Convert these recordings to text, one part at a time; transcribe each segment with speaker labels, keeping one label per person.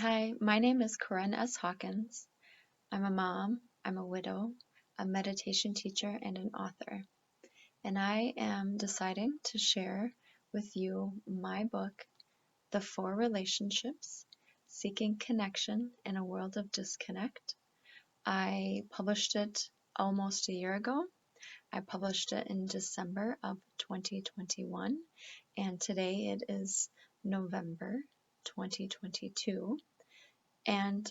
Speaker 1: Hi, my name is Korinn S Hawkins. I'm a mom, I'm a widow, a meditation teacher, and an author. And I am deciding to share with you my book, The Four Relationships: Seeking Connection in a World of Disconnect. I published it almost a year ago. I published it in December of 2021, and today it is November 2022. And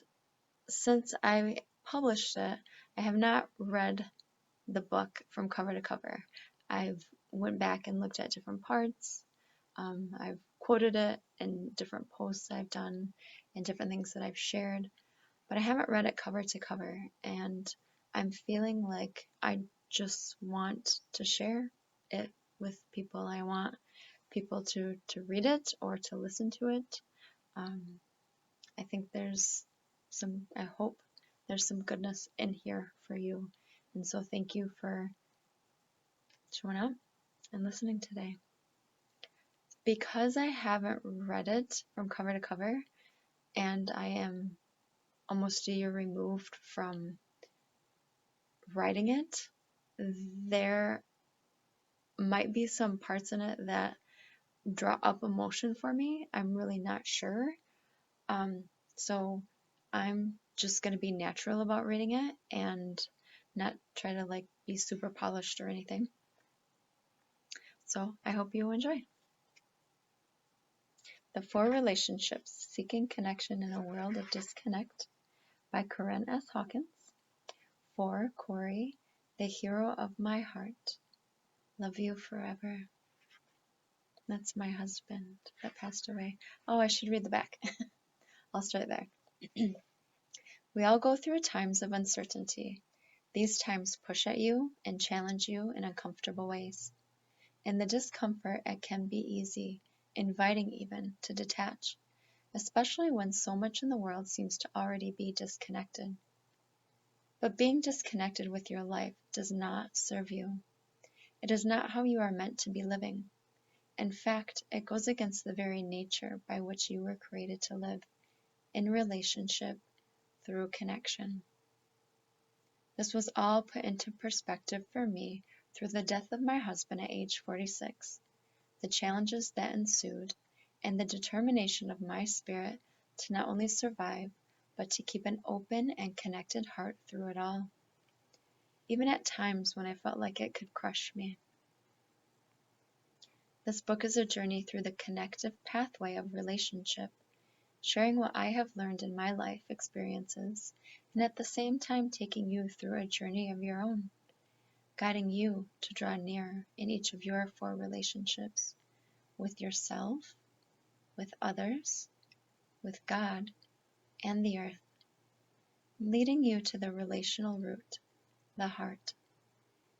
Speaker 1: since I published it, I have not read the book from cover to cover. I've went back and looked at different parts. I've quoted it in different posts I've done and different things that I've shared, but I haven't read it cover to cover, and I'm feeling like I just want to share it with people. I want people to read it or to listen to it. I think I hope there's some goodness in here for you. And so thank you for showing up and listening today. Because I haven't read it from cover to cover, and I am almost a year removed from writing it, there might be some parts in it that draw up emotion for me. I'm really not sure. So I'm just going to be natural about reading it and not try to be super polished or anything. So I hope you enjoy. The Four Relationships: Seeking Connection in a World of Disconnect by Korinn S Hawkins. For Corey, the hero of my heart. Love you forever. That's my husband that passed away. Oh, I should read the back. I'll start there. We all go through times of uncertainty. These times push at you and challenge you in uncomfortable ways. In the discomfort, it can be easy, inviting even, to detach, especially when so much in the world seems to already be disconnected. But being disconnected with your life does not serve you. It is not how you are meant to be living. In fact, it goes against the very nature by which you were created to live, in relationship, through connection. This was all put into perspective for me through the death of my husband at age 46, the challenges that ensued, and the determination of my spirit to not only survive, but to keep an open and connected heart through it all, even at times when I felt like it could crush me. This book is a journey through the connective pathway of relationship, sharing what I have learned in my life experiences, and at the same time taking you through a journey of your own, guiding you to draw near in each of your four relationships: with yourself, with others, with God, and the earth, leading you to the relational root, the heart.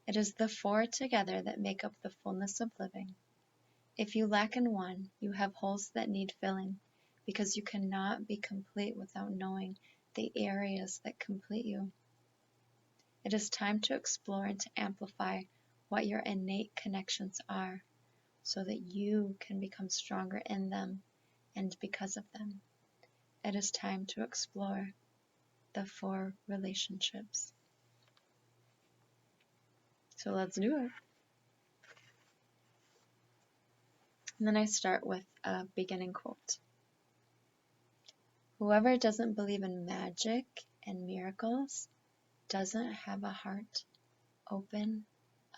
Speaker 1: It is the four together that make up the fullness of living. If you lack in one, you have holes that need filling, because you cannot be complete without knowing the areas that complete you. It is time to explore and to amplify what your innate connections are, so that you can become stronger in them and because of them. It is time to explore the four relationships. So let's do it. And then I start with a beginning quote. Whoever doesn't believe in magic and miracles doesn't have a heart open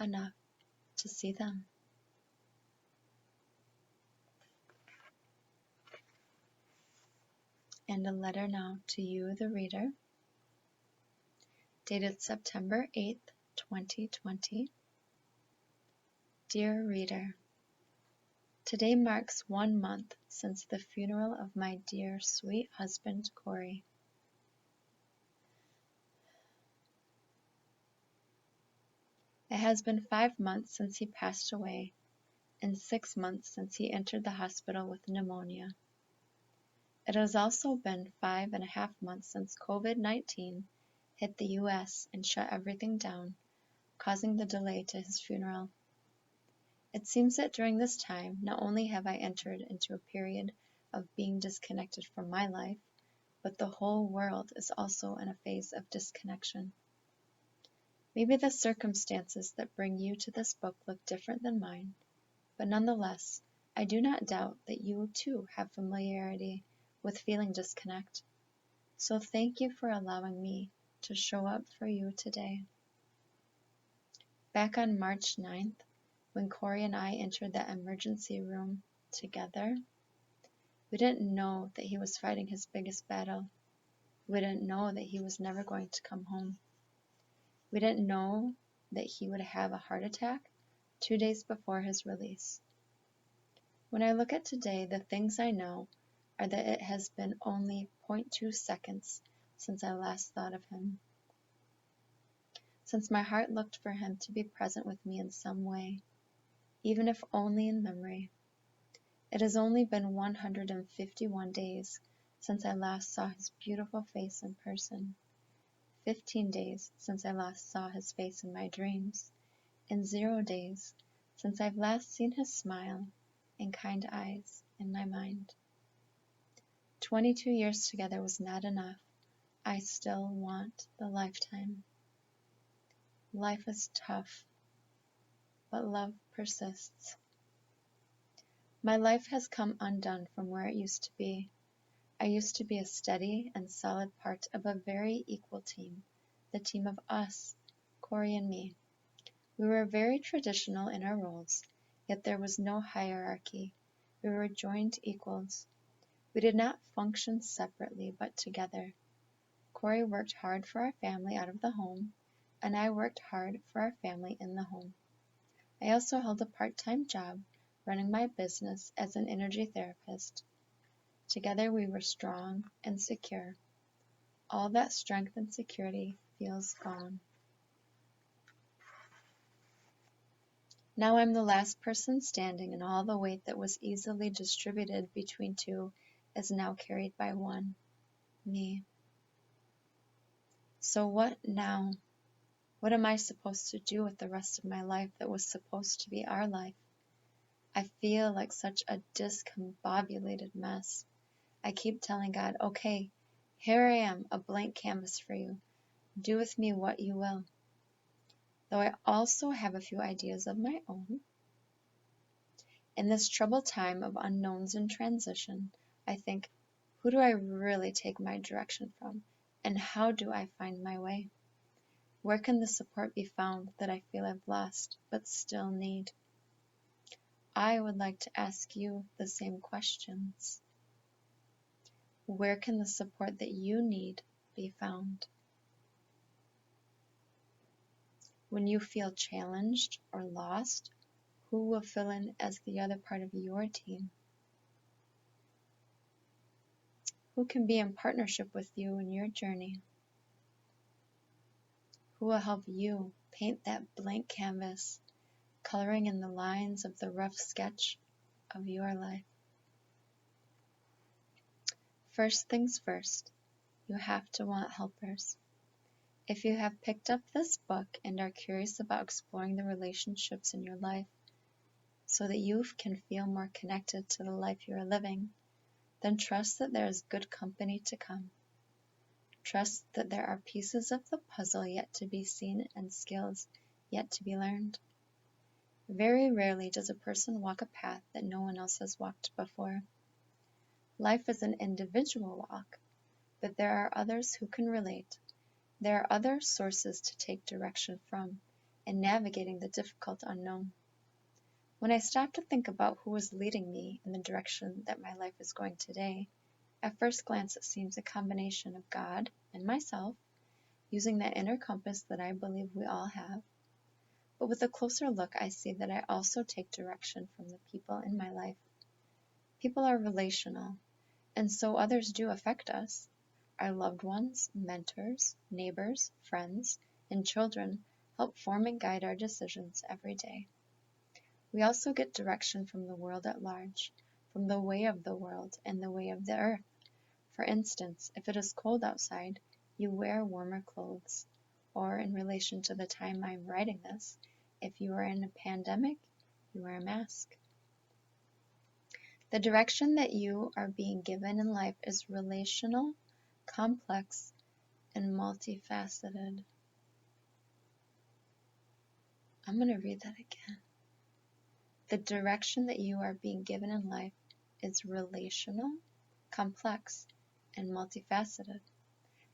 Speaker 1: enough to see them. And a letter now to you, the reader, dated September 8th, 2020. Dear reader, today marks 1 month since the funeral of my dear, sweet husband, Corey. It has been 5 months since he passed away, and 6 months since he entered the hospital with pneumonia. It has also been 5.5 months since COVID-19 hit the US and shut everything down, causing the delay to his funeral. It seems that during this time, not only have I entered into a period of being disconnected from my life, but the whole world is also in a phase of disconnection. Maybe the circumstances that bring you to this book look different than mine, but nonetheless, I do not doubt that you too have familiarity with feeling disconnect. So thank you for allowing me to show up for you today. Back on March 9th, when Corey and I entered the emergency room together, we didn't know that he was fighting his biggest battle. We didn't know that he was never going to come home. We didn't know that he would have a heart attack 2 days before his release. When I look at today, the things I know are that it has been only 0.2 seconds since I last thought of him, since my heart looked for him to be present with me in some way, even if only in memory. It has only been 151 days since I last saw his beautiful face in person, 15 days since I last saw his face in my dreams, and 0 days since I've last seen his smile and kind eyes in my mind. 22 years together was not enough. I still want the lifetime. Life is tough, but love persists. My life has come undone from where it used to be. I used to be a steady and solid part of a very equal team, the team of us, Corey and me. We were very traditional in our roles, yet there was no hierarchy. We were joined equals. We did not function separately, but together. Corey worked hard for our family out of the home, and I worked hard for our family in the home. I also held a part-time job running my business as an energy therapist. Together we were strong and secure. All that strength and security feels gone. Now I'm the last person standing, and all the weight that was easily distributed between two is now carried by one, me. So what now? What am I supposed to do with the rest of my life that was supposed to be our life? I feel like such a discombobulated mess. I keep telling God, okay, here I am, a blank canvas for you. Do with me what you will. Though I also have a few ideas of my own. In this troubled time of unknowns and transition, I think, who do I really take my direction from? And how do I find my way? Where can the support be found that I feel I've lost, but still need? I would like to ask you the same questions. Where can the support that you need be found? When you feel challenged or lost, who will fill in as the other part of your team? Who can be in partnership with you in your journey? Who will help you paint that blank canvas, coloring in the lines of the rough sketch of your life? First things first, you have to want helpers. If you have picked up this book and are curious about exploring the relationships in your life so that you can feel more connected to the life you are living, then trust that there is good company to come. Trust that there are pieces of the puzzle yet to be seen and skills yet to be learned. Very rarely does a person walk a path that no one else has walked before. Life is an individual walk, but there are others who can relate. There are other sources to take direction from in navigating the difficult unknown. When I stop to think about who is leading me in the direction that my life is going today, at first glance it seems a combination of God and myself, using that inner compass that I believe we all have. But with a closer look, I see that I also take direction from the people in my life. People are relational, and so others do affect us. Our loved ones, mentors, neighbors, friends, and children help form and guide our decisions every day. We also get direction from the world at large, from the way of the world and the way of the earth. For instance, if it is cold outside, you wear warmer clothes. Or in relation to the time I'm writing this, if you are in a pandemic, you wear a mask. The direction that you are being given in life is relational, complex, and multifaceted. I'm going to read that again. The direction that you are being given in life is relational, complex, and multifaceted.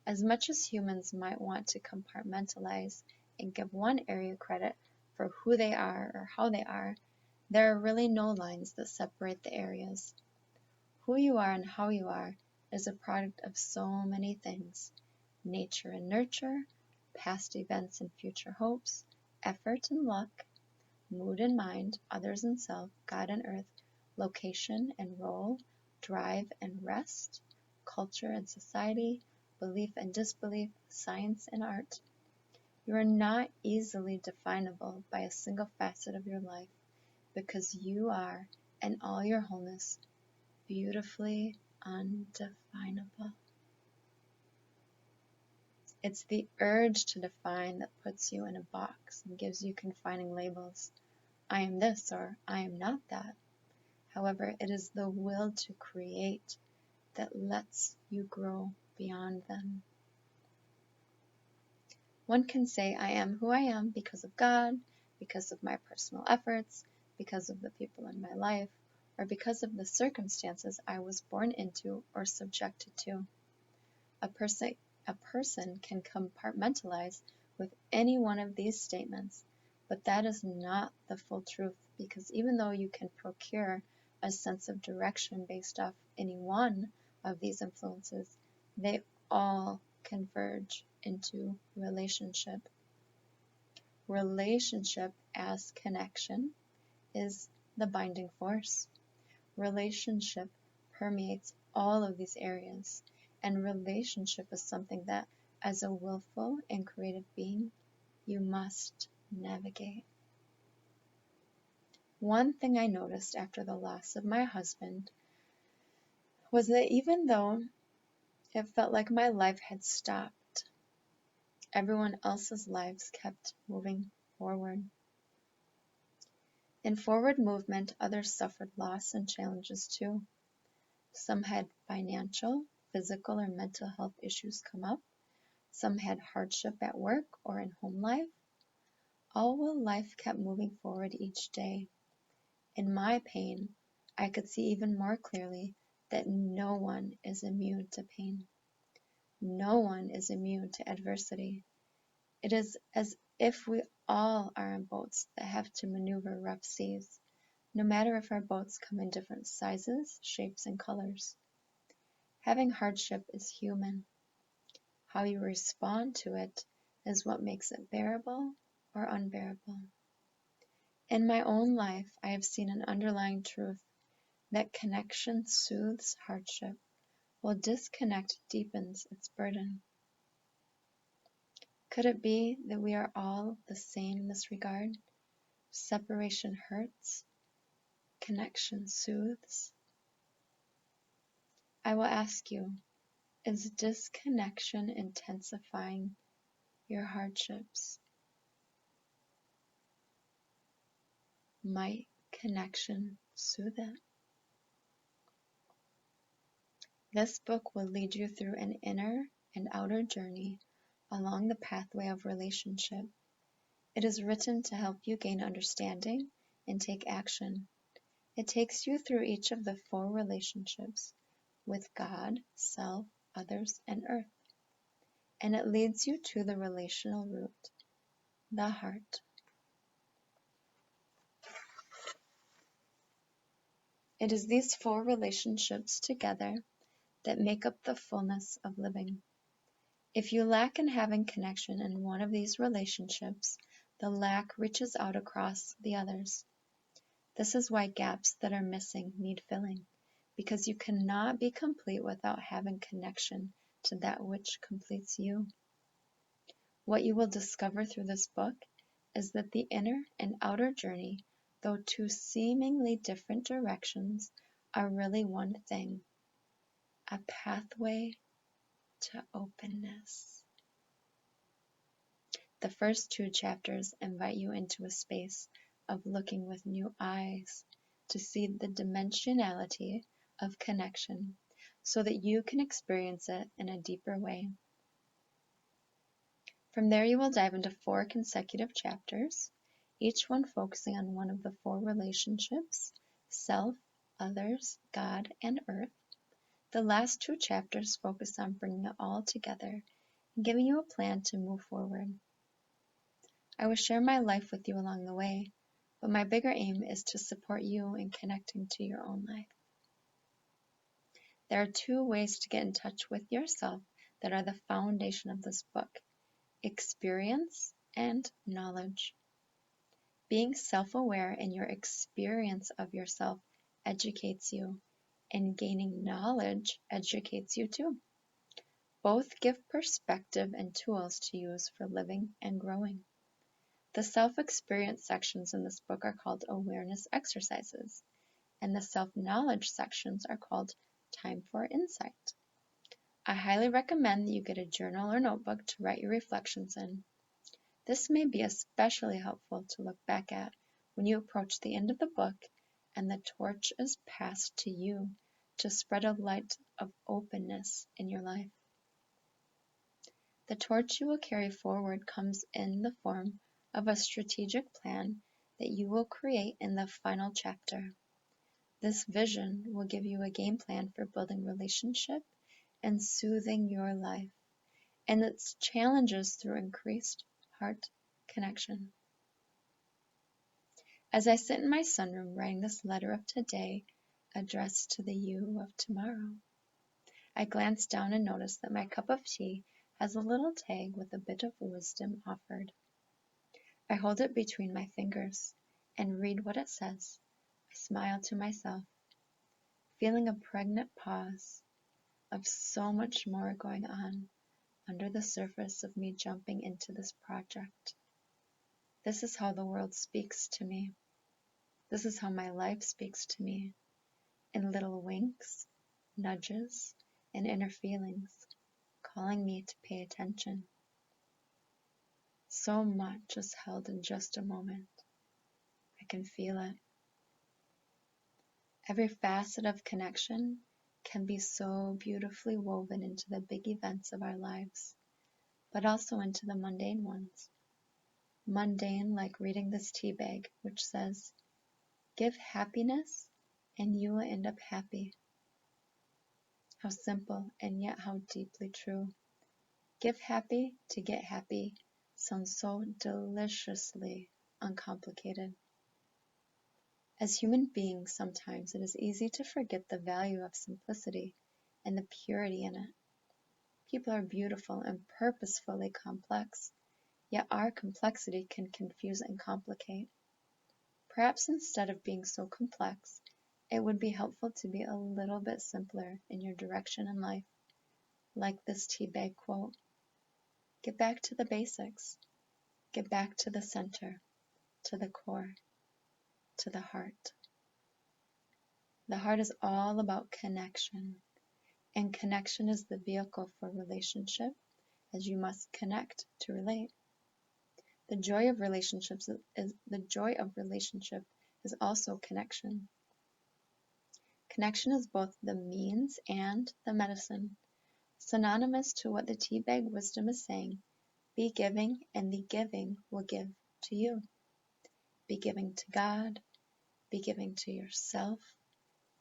Speaker 1: As much as humans might want to compartmentalize and give one area credit for who they are or how they are, there are really no lines that separate the areas. Who you are and how you are is a product of so many things: nature and nurture, past events and future hopes, effort and luck, mood and mind, others and self, God and earth, location and role, drive and rest, culture and society, belief and disbelief, science and art. You are not easily definable by a single facet of your life, because you are, in all your wholeness, beautifully undefinable. It's the urge to define that puts you in a box and gives you confining labels. I am this, or I am not that. However, it is the will to create that lets you grow beyond them. One can say, I am who I am because of God, because of my personal efforts, because of the people in my life, or because of the circumstances I was born into or subjected to. A person can compartmentalize with any one of these statements, but that is not the full truth, because even though you can procure a sense of direction based off any one of these influences, they all converge into relationship. Relationship as connection is the binding force. Relationship permeates all of these areas, and relationship is something that, as a willful and creative being, you must navigate. One thing I noticed after the loss of my husband was that even though it felt like my life had stopped, everyone else's lives kept moving forward. In forward movement, others suffered loss and challenges too. Some had financial, physical, or mental health issues come up. Some had hardship at work or in home life. All while life kept moving forward each day. In my pain, I could see even more clearly that no one is immune to pain. No one is immune to adversity. It is as if we all are on boats that have to maneuver rough seas, no matter if our boats come in different sizes, shapes, and colors. Having hardship is human. How you respond to it is what makes it bearable or unbearable. In my own life, I have seen an underlying truth that connection soothes hardship, while disconnect deepens its burden. Could it be that we are all the same in this regard? Separation hurts, connection soothes. I will ask you, is disconnection intensifying your hardships? Might connection soothe it? This book will lead you through an inner and outer journey along the pathway of relationship. It is written to help you gain understanding and take action. It takes you through each of the 4 relationships with God, self, others, and earth. And it leads you to the relational root, the heart. It is these 4 relationships together that make up the fullness of living. If you lack in having connection in one of these relationships, the lack reaches out across the others. This is why gaps that are missing need filling, because you cannot be complete without having connection to that which completes you. What you will discover through this book is that the inner and outer journey, though 2 seemingly different directions, are really one thing: a pathway to openness. The first 2 chapters invite you into a space of looking with new eyes to see the dimensionality of connection, so that you can experience it in a deeper way. From there, you will dive into 4 consecutive chapters, each one focusing on one of the 4 relationships: self, others, God, and earth. The last 2 chapters focus on bringing it all together and giving you a plan to move forward. I will share my life with you along the way, but my bigger aim is to support you in connecting to your own life. There are 2 ways to get in touch with yourself that are the foundation of this book: experience and knowledge. Being self-aware in your experience of yourself educates you, and gaining knowledge educates you too. Both give perspective and tools to use for living and growing. The self-experience sections in this book are called awareness exercises, and the self-knowledge sections are called time for insight. I highly recommend that you get a journal or notebook to write your reflections in. This may be especially helpful to look back at when you approach the end of the book and the torch is passed to you to spread a light of openness in your life. The torch you will carry forward comes in the form of a strategic plan that you will create in the final chapter. This vision will give you a game plan for building relationship and soothing your life, and its challenges through increased heart connection. As I sit in my sunroom writing this letter of today, addressed to the you of tomorrow, I glance down and notice that my cup of tea has a little tag with a bit of wisdom offered. I hold it between my fingers and read what it says. I smile to myself, feeling a pregnant pause of so much more going on under the surface of me jumping into this project. This is how the world speaks to me. This is how my life speaks to me, in little winks, nudges, and inner feelings, calling me to pay attention. So much is held in just a moment. I can feel it. Every facet of connection can be so beautifully woven into the big events of our lives, but also into the mundane ones. Mundane like reading this tea bag, which says, "Give happiness and you will end up happy." How simple and yet how deeply true. Give happy to get happy sounds so deliciously uncomplicated. As human beings, sometimes it is easy to forget the value of simplicity and the purity in it. People are beautiful and purposefully complex, yet our complexity can confuse and complicate. Perhaps instead of being so complex, it would be helpful to be a little bit simpler in your direction in life, like this tea bag quote. Get back to the basics. Get back to the center, to the core, to the heart. The heart is all about connection, and connection is the vehicle for relationship, as you must connect to relate. The joy of relationship is also connection. Connection is both the means and the medicine, synonymous to what the tea bag wisdom is saying. Be giving, and the giving will give to you. Be giving to God, be giving to yourself,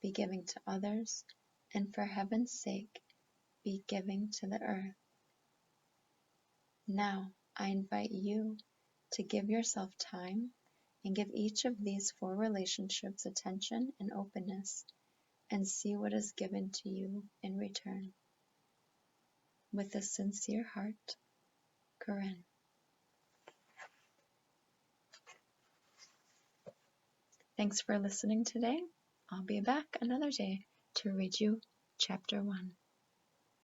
Speaker 1: be giving to others, and for heaven's sake, be giving to the earth. Now, I invite you to give yourself time and give each of these 4 relationships attention and openness, and see what is given to you in return. With a sincere heart, Korinn. Thanks for listening today. I'll be back another day to read you Chapter 1.